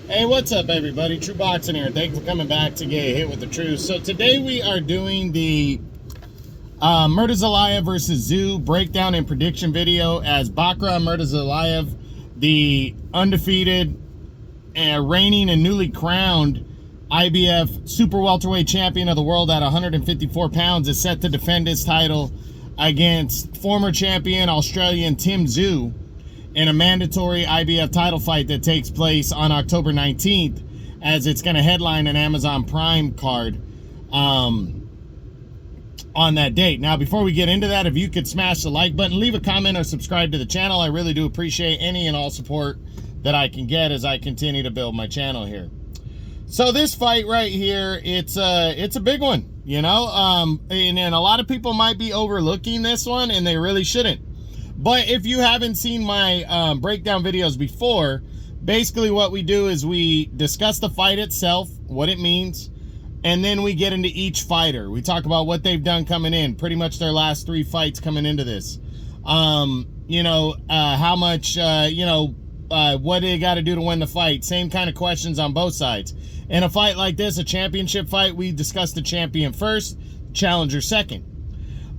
Hey, what's up, everybody? True Boxing here. Thanks for coming back to get hit with the truth. So today we are doing the Murtazaliev versus Tszyu breakdown and prediction video as Bakhram Murtazaliev, the undefeated, reigning and newly crowned IBF super welterweight champion of the world at 154 pounds, is set to defend his title against former champion Australian Tim Tszyu in a mandatory IBF title fight that takes place on October 19th, as it's going to headline an Amazon Prime card on that date. Now, before we get into that, if you could smash the like button, leave a comment, or subscribe to the channel. I really do appreciate any and all support that I can get as I continue to build my channel here. So this fight right here, it's a big one, you know, and a lot of people might be overlooking this one, and they really shouldn't. But if you haven't seen my breakdown videos before, basically what we do is we discuss the fight itself, what it means, and then we get into each fighter. We talk about what they've done coming in, pretty much their last 3 fights coming into this. You know, how much, what they got to do to win the fight. Same kind of questions on both sides. In a fight like this, a championship fight, we discuss the champion first, challenger second.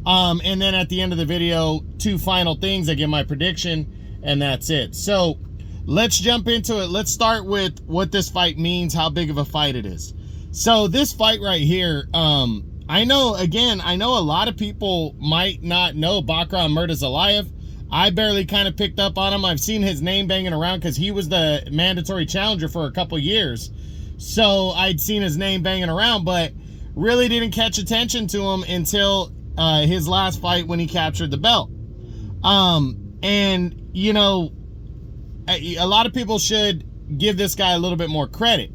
And then at the end of the video, 2 final things. I give my prediction, and that's it. So let's jump into it. Let's start with what this fight means, how big of a fight it is. So this fight right here, I know a lot of people might not know Bakhram Murtazaliev. I barely kind of picked up on him. I've seen his name banging around because he was the mandatory challenger for a couple years. So I'd seen his name banging around, but really didn't catch attention to him until his last fight when he captured the belt. And you know, a lot of people should give this guy a little bit more credit.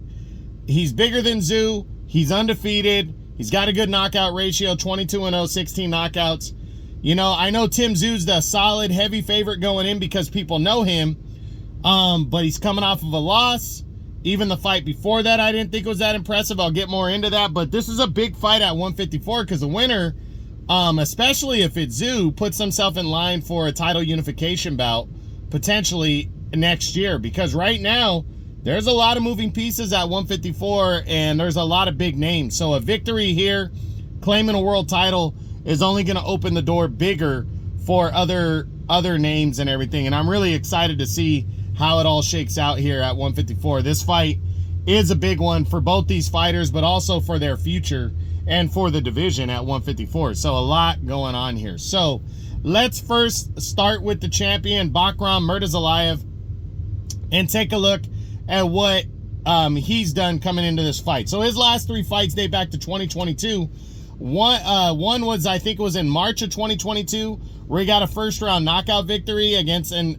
He's bigger than Tszyu. He's undefeated. He's got a good knockout ratio, 22-0, 16 knockouts. You know, I know Tim Tszyu's the solid, heavy favorite going in because people know him. But he's coming off of a loss. Even the fight before that, I didn't think was that impressive. I'll get more into that. But this is a big fight at 154 because the winner, especially if it's Tszyu, puts himself in line for a title unification bout potentially next year, because right now there's a lot of moving pieces at 154 and there's a lot of big names. So a victory here, claiming a world title, is only going to open the door bigger for other names and everything. And I'm really excited to see how it all shakes out here at 154. This fight is a big one for both these fighters, but also for their future and for the division at 154. So a lot going on here. So let's first start with the champion, Bakhram Murtazaliev, and take a look at what he's done coming into this fight. So his last 3 fights date back to 2022. One was, I think it was in March of 2022, where he got a first round knockout victory against an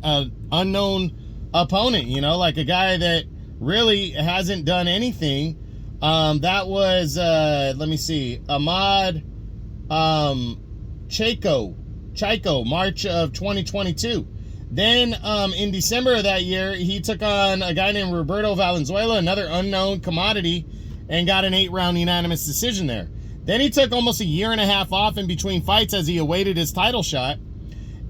unknown opponent, you know, like a guy that really hasn't done anything. That was, let me see, Ahmad Chaiko, March of 2022. Then in December of that year, he took on a guy named Roberto Valenzuela, another unknown commodity, and got an 8-round unanimous decision there. Then he took almost a year and a half off in between fights as he awaited his title shot,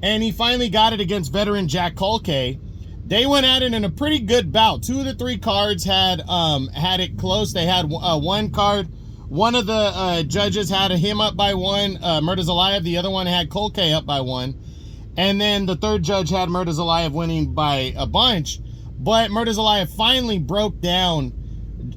and he finally got it against veteran Jack Culcay. They went at it in a pretty good bout. 2 of the 3 cards had it close. They had one card. One of the judges had him up by 1, Murtazaliev. The other one had Culcay up by 1. And then the 3rd judge had Murtazaliev winning by a bunch. But Murtazaliev finally broke down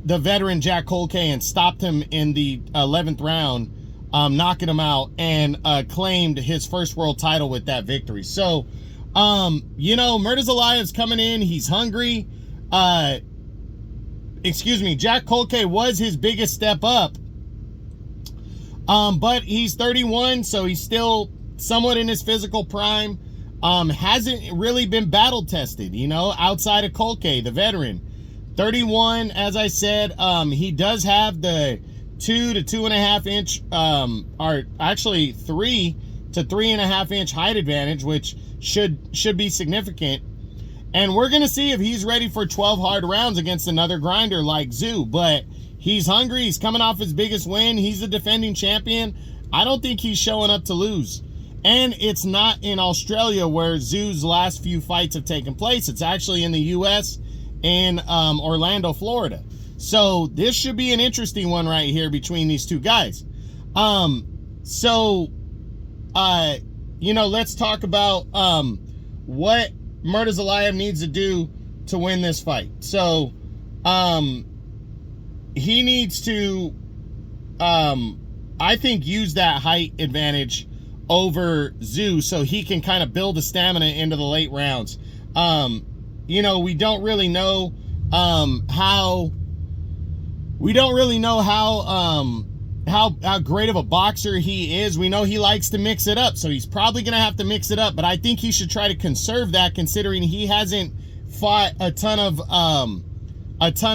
the veteran Jack Culcay and stopped him in the 11th round, knocking him out, and claimed his first world title with that victory. So, you know, Murtazaliev's coming in. He's hungry. Jack Culcay was his biggest step up. But he's 31, so he's still somewhat in his physical prime. Hasn't really been battle tested, you know, outside of Culcay, the veteran. 31, as I said, he does have the 2 to 2.5 inch, or actually 3 to 3.5 inch height advantage, which should be significant. And we're going to see if he's ready for 12 hard rounds against another grinder like Tszyu. But he's hungry. He's coming off his biggest win. He's the defending champion. I don't think he's showing up to lose. And it's not in Australia where Tszyu's last few fights have taken place. It's actually in the U.S. in Orlando, Florida. So this should be an interesting one right here between these two guys. Let's talk about what Murtazaliev needs to do to win this fight. So he needs to, I think, use that height advantage over Tszyu so he can kind of build the stamina into the late rounds. We don't really know how great of a boxer he is. We know he likes to mix it up, so he's probably going to have to mix it up, but I think he should try to conserve that, considering he hasn't fought a ton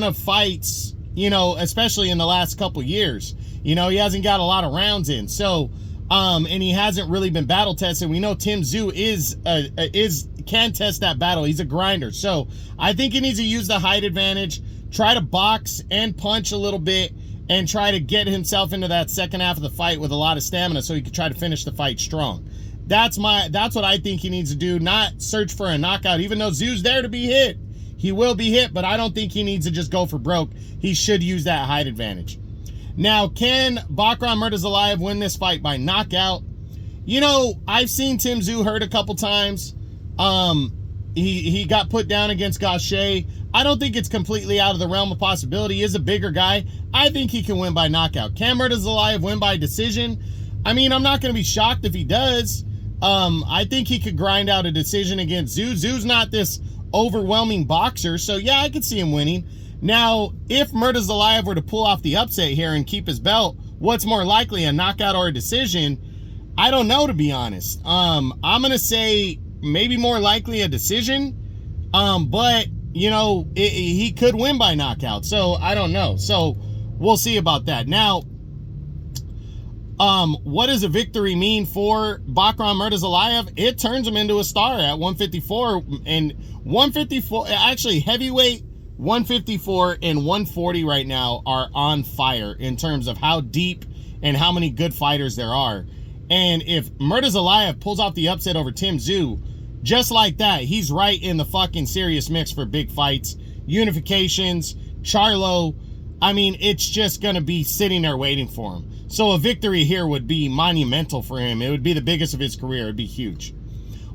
of fights, especially in the last couple years. He hasn't got a lot of rounds in. So, and he hasn't really been battle tested. We know Tim Tszyu can test that battle. He's a grinder. So I think he needs to use the height advantage, try to box and punch a little bit, and try to get himself into that second half of the fight with a lot of stamina so he can try to finish the fight strong. That's what I think he needs to do, not search for a knockout. Even though Tszyu's there to be hit, he will be hit, but I don't think he needs to just go for broke. He should use that height advantage. Now, can Bakhram Murtazaliev win this fight by knockout? I've seen Tim Tszyu hurt a couple times. He got put down against Gaucher. I don't think it's completely out of the realm of possibility. He is a bigger guy. I think he can win by knockout. Can Murtazaliev win by decision? I mean, I'm not going to be shocked if he does. I think he could grind out a decision against Tszyu. Tszyu's not this overwhelming boxer, so yeah, I could see him winning. Now, if Murtazaliev were to pull off the upset here and keep his belt, what's more likely, a knockout or a decision? I don't know, to be honest. I'm going to say maybe more likely a decision, but, he could win by knockout, so I don't know. So we'll see about that. Now, what does a victory mean for Bakhram Murtazaliev? It turns him into a star at 154, and 154, actually heavyweight, 154 and 140 right now are on fire in terms of how deep and how many good fighters there are. And if Murtazaliev pulls off the upset over Tim Tszyu, just like that, he's right in the fucking serious mix for big fights, unifications, Charlo. I mean, it's just going to be sitting there waiting for him. So a victory here would be monumental for him. It would be the biggest of his career. It would be huge.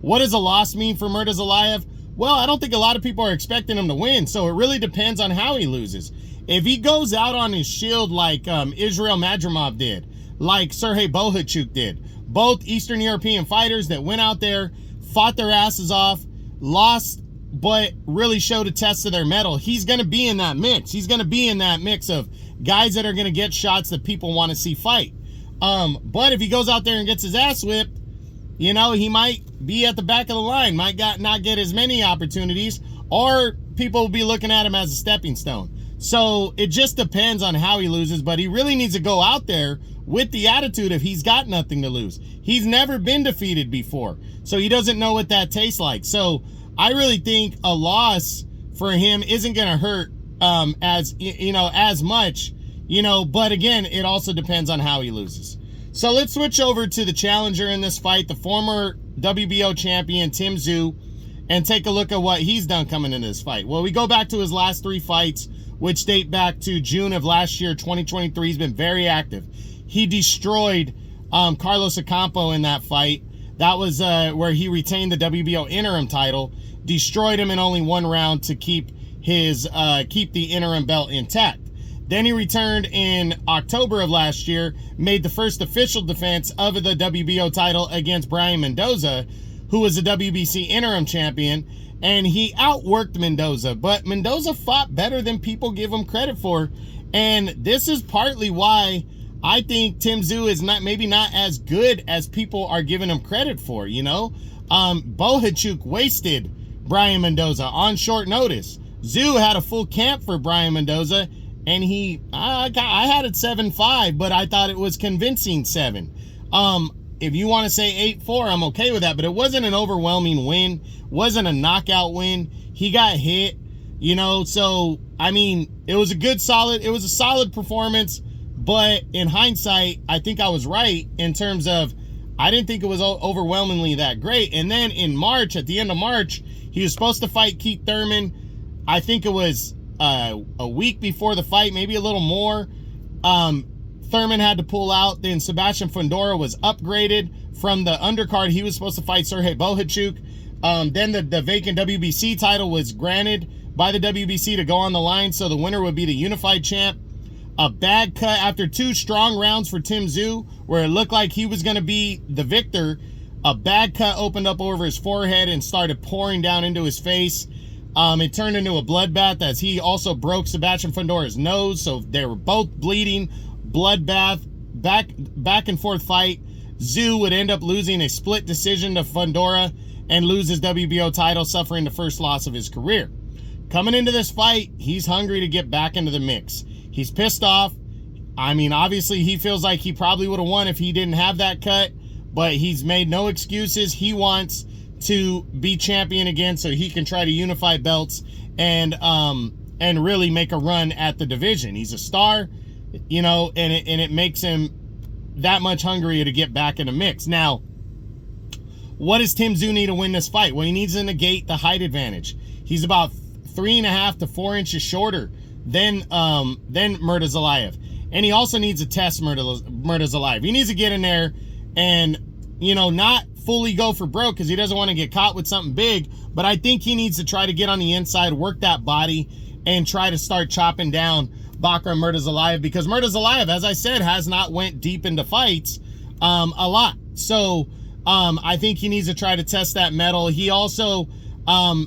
What does a loss mean for Murtazaliev? Well, I don't think a lot of people are expecting him to win, so it really depends on how he loses. If he goes out on his shield like Israel Madrimov did, like Sergey Bohachuk did, both Eastern European fighters that went out there, fought their asses off, lost, but really showed a test of their mettle, he's going to be in that mix. He's going to be in that mix of guys that are going to get shots that people want to see fight. But if he goes out there and gets his ass whipped, he might be at the back of the line, might not get as many opportunities, or people will be looking at him as a stepping stone. So it just depends on how he loses, but he really needs to go out there with the attitude of he's got nothing to lose. He's never been defeated before, so he doesn't know what that tastes like. So I really think a loss for him isn't going to hurt as much, but again, it also depends on how he loses. So let's switch over to the challenger in this fight, the former WBO champion, Tim Tszyu, and take a look at what he's done coming into this fight. Well, we go back to his last 3 fights, which date back to June of last year, 2023. He's been very active. He destroyed Carlos Ocampo in that fight. That was where he retained the WBO interim title, destroyed him in only 1 round to keep the interim belt intact. Then he returned in October of last year, made the first official defense of the WBO title against Brian Mendoza, who was the WBC interim champion, and he outworked Mendoza, but Mendoza fought better than people give him credit for, and this is partly why I think Tim Tszyu is maybe not as good as people are giving him credit for, Bohachuk wasted Brian Mendoza on short notice. Tszyu had a full camp for Brian Mendoza, and I had it 7-5, but I thought it was convincing 7. If you want to say 8-4, I'm okay with that, but it wasn't an overwhelming win, wasn't a knockout win. He got hit, so, I mean, it was a solid performance, but in hindsight, I think I was right in terms of I didn't think it was overwhelmingly that great. And then in March, at the end of March, he was supposed to fight Keith Thurman. I think it was a week before the fight, maybe a little more. Thurman had to pull out. Then Sebastian Fundora was upgraded from the undercard. He was supposed to fight Sergey Bohachuk. Then the vacant WBC title was granted by the WBC to go on the line, so the winner would be the unified champ. A bad cut after 2 strong rounds for Tim Tszyu, where it looked like he was going to be the victor. A bad cut opened up over his forehead and started pouring down into his face. It turned into a bloodbath as he also broke Sebastian Fundora's nose, so they were both bleeding. Bloodbath, back and forth fight. Tszyu would end up losing a split decision to Fundora and lose his WBO title, suffering the first loss of his career. Coming into this fight, he's hungry to get back into the mix. He's pissed off. I mean, obviously, he feels like he probably would have won if he didn't have that cut, but he's made no excuses. He wants to be champion again so he can try to unify belts and really make a run at the division. He's a star, you know, and it makes him that much hungrier to get back in the mix. Now, what does Tim Tszyu need to win this fight? Well, he needs to negate the height advantage. He's about 3.5 to 4 inches shorter than Murtazaliev. And he also needs to test Murtazaliev. He needs to get in there and, you know, not fully go for broke because he doesn't want to get caught with something big. But I think he needs to try to get on the inside, work that body, and try to start chopping down Bakhram Murtazaliev, because Murtazaliev, as I said, has not went deep into fights a lot. So I think he needs to try to test that metal. He also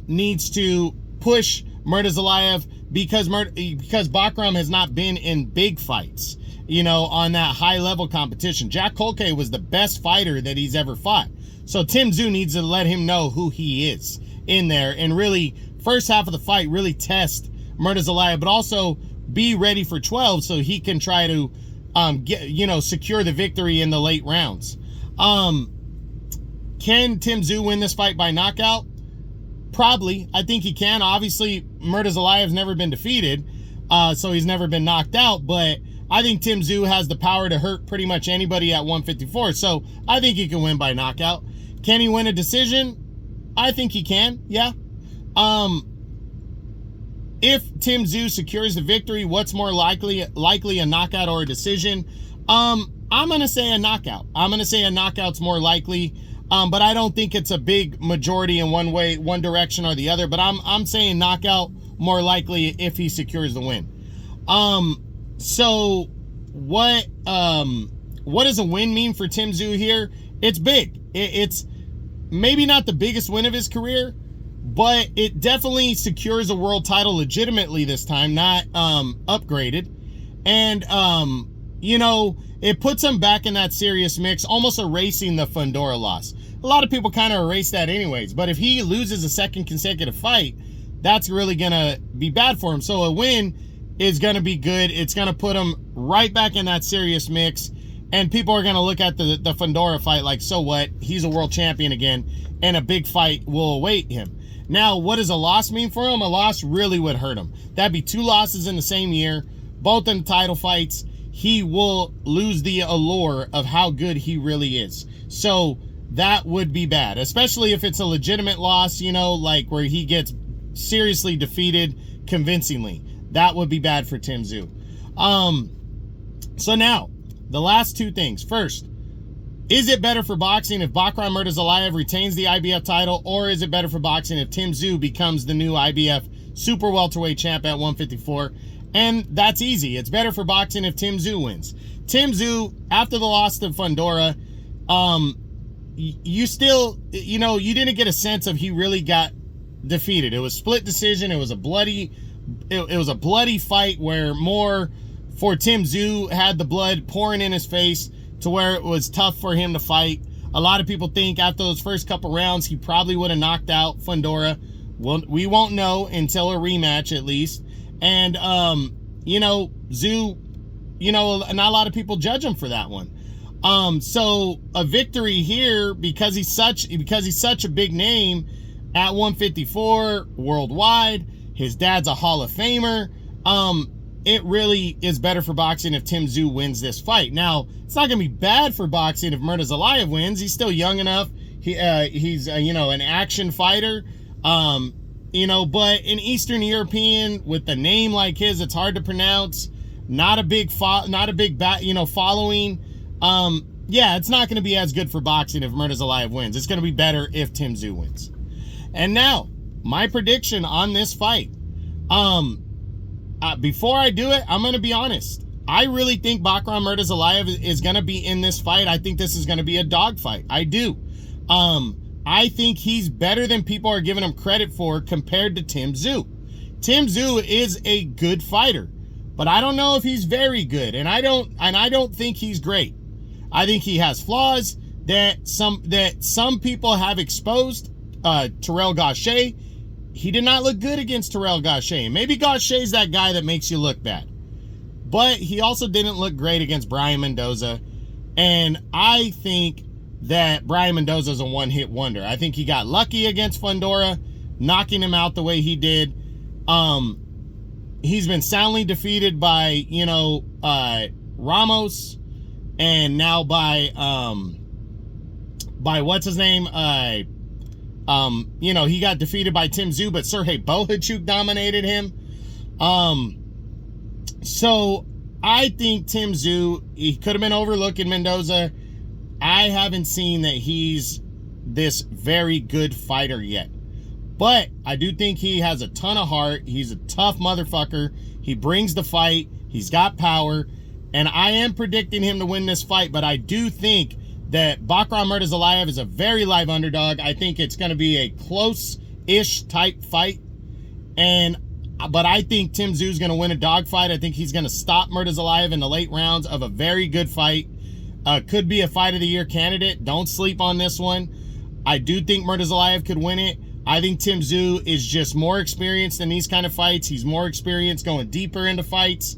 needs to push Murtazaliev because Bakhram has not been in big fights, you know, on that high level competition. Jack Kolke was the best fighter that he's ever fought. So Tim Tszyu needs to let him know who he is in there and really, first half of the fight, really test Murtazaliev, but also be ready for 12 so he can try to secure the victory in the late rounds. Can Tim Tszyu win this fight by knockout? Probably. I think he can. Obviously, Murtazaliev's never been defeated, so he's never been knocked out, but I think Tim Tszyu has the power to hurt pretty much anybody at 154, so I think he can win by knockout. Can he win a decision? I think he can, yeah. If Tim Tszyu secures the victory, what's more likely a knockout or a decision? I'm going to say a knockout. I'm going to say a knockout's more likely, but I don't think it's a big majority in one way, one direction or the other, but I'm saying knockout more likely if he secures the win. So what does a win mean for Tim Tszyu here? It's big. It's maybe not the biggest win of his career, but it definitely secures a world title legitimately this time, not upgraded. And, you know, it puts him back in that serious mix, almost erasing the Fundora loss. A lot of people kind of erase that anyways, but if he loses a second consecutive fight, that's really going to be bad for him. So a win is going to be good. It's going to put him right back in that serious mix, and people are going to look at the Fundora fight like, so what? He's a world champion again, and a big fight will await him. Now, what does a loss mean for him? A loss really would hurt him. That'd be 2 losses in the same year, both in title fights. He will lose the allure of how good he really is. So that would be bad, especially if it's a legitimate loss, you know, like where he gets seriously defeated convincingly. That would be bad for Tim Tszyu. So now, the last 2 things. First, is it better for boxing if Bakhram Murtazaliev retains the IBF title, or is it better for boxing if Tim Tszyu becomes the new IBF super welterweight champ at 154? And that's easy. It's better for boxing if Tim Tszyu wins. Tim Tszyu, after the loss to Fundora, you still, you know, you didn't get a sense of he really got defeated. It was split decision. It was a bloody fight where more for Tim Tszyu had the blood pouring in his face to where it was tough for him to fight. A lot of people think after those first couple rounds, he probably would have knocked out Fundora. Well, we won't know until a rematch at least. And, you know, Tszyu, you know, not a lot of people judge him for that one. So a victory here, because he's such a big name at 154 worldwide, his dad's a Hall of Famer. It really is better for boxing if Tim Tszyu wins this fight. Now, it's not going to be bad for boxing if Murtazaliev wins. He's still young enough. He's you know, an action fighter. You know, but an Eastern European with a name like his, it's hard to pronounce. Not a big following. Yeah, it's not going to be as good for boxing if Murtazaliev wins. It's going to be better if Tim Tszyu wins. And now, my prediction on this fight. Before I do it, I'm going to be honest. I really think Bakhram Murtazaliev is going to be in this fight. I think this is going to be a dogfight. I do. I think he's better than people are giving him credit for compared to Tim Tszyu. Tim Tszyu is a good fighter, but I don't know if he's very good, and I don't think he's great. I think he has flaws that some people have exposed. Terrell Gausha, he did not look good against Terrell Gausha. Maybe Gausha's that guy that makes you look bad, but he also didn't look great against Brian Mendoza, and I think that Brian Mendoza is a one-hit wonder. I think he got lucky against Fundora, knocking him out the way he did. He's been soundly defeated by, Ramos, and now by what's his name? He got defeated by Tim Tszyu, but Sergey Bohachuk dominated him. So I think Tim Tszyu, he could have been overlooking Mendoza. I haven't seen that he's this very good fighter yet. But I do think he has a ton of heart. He's a tough motherfucker. He brings the fight. He's got power. And I am predicting him to win this fight. But I do think that Bakhram Murtazaliev is a very live underdog. I think it's going to be a close-ish type fight. But I think Tim Tszyu is going to win a dogfight. I think he's going to stop Murtazaliev in the late rounds of a very good fight. Could be a fight of the year candidate. Don't sleep on this one. I do think Murtazaliev could win it. I think Tim Tszyu is just more experienced in these kind of fights. He's more experienced going deeper into fights.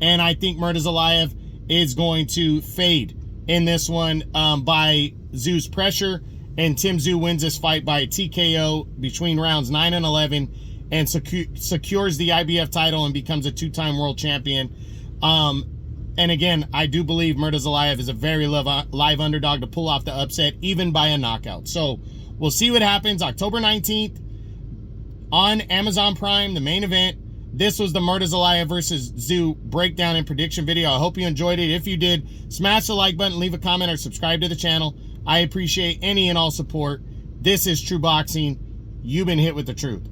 And I think Murtazaliev is going to fade in this one by Tszyu's pressure. And Tim Tszyu wins this fight by a TKO between rounds 9 and 11 and secures the IBF title and becomes a two-time world champion. And again, I do believe Murtazaliev is a very live underdog to pull off the upset, even by a knockout. So we'll see what happens. October 19th on Amazon Prime, the main event. This was the Murtazaliev versus Tszyu breakdown and prediction video. I hope you enjoyed it. If you did, smash the like button, leave a comment, or subscribe to the channel. I appreciate any and all support. This is True Boxing. You've been hit with the truth.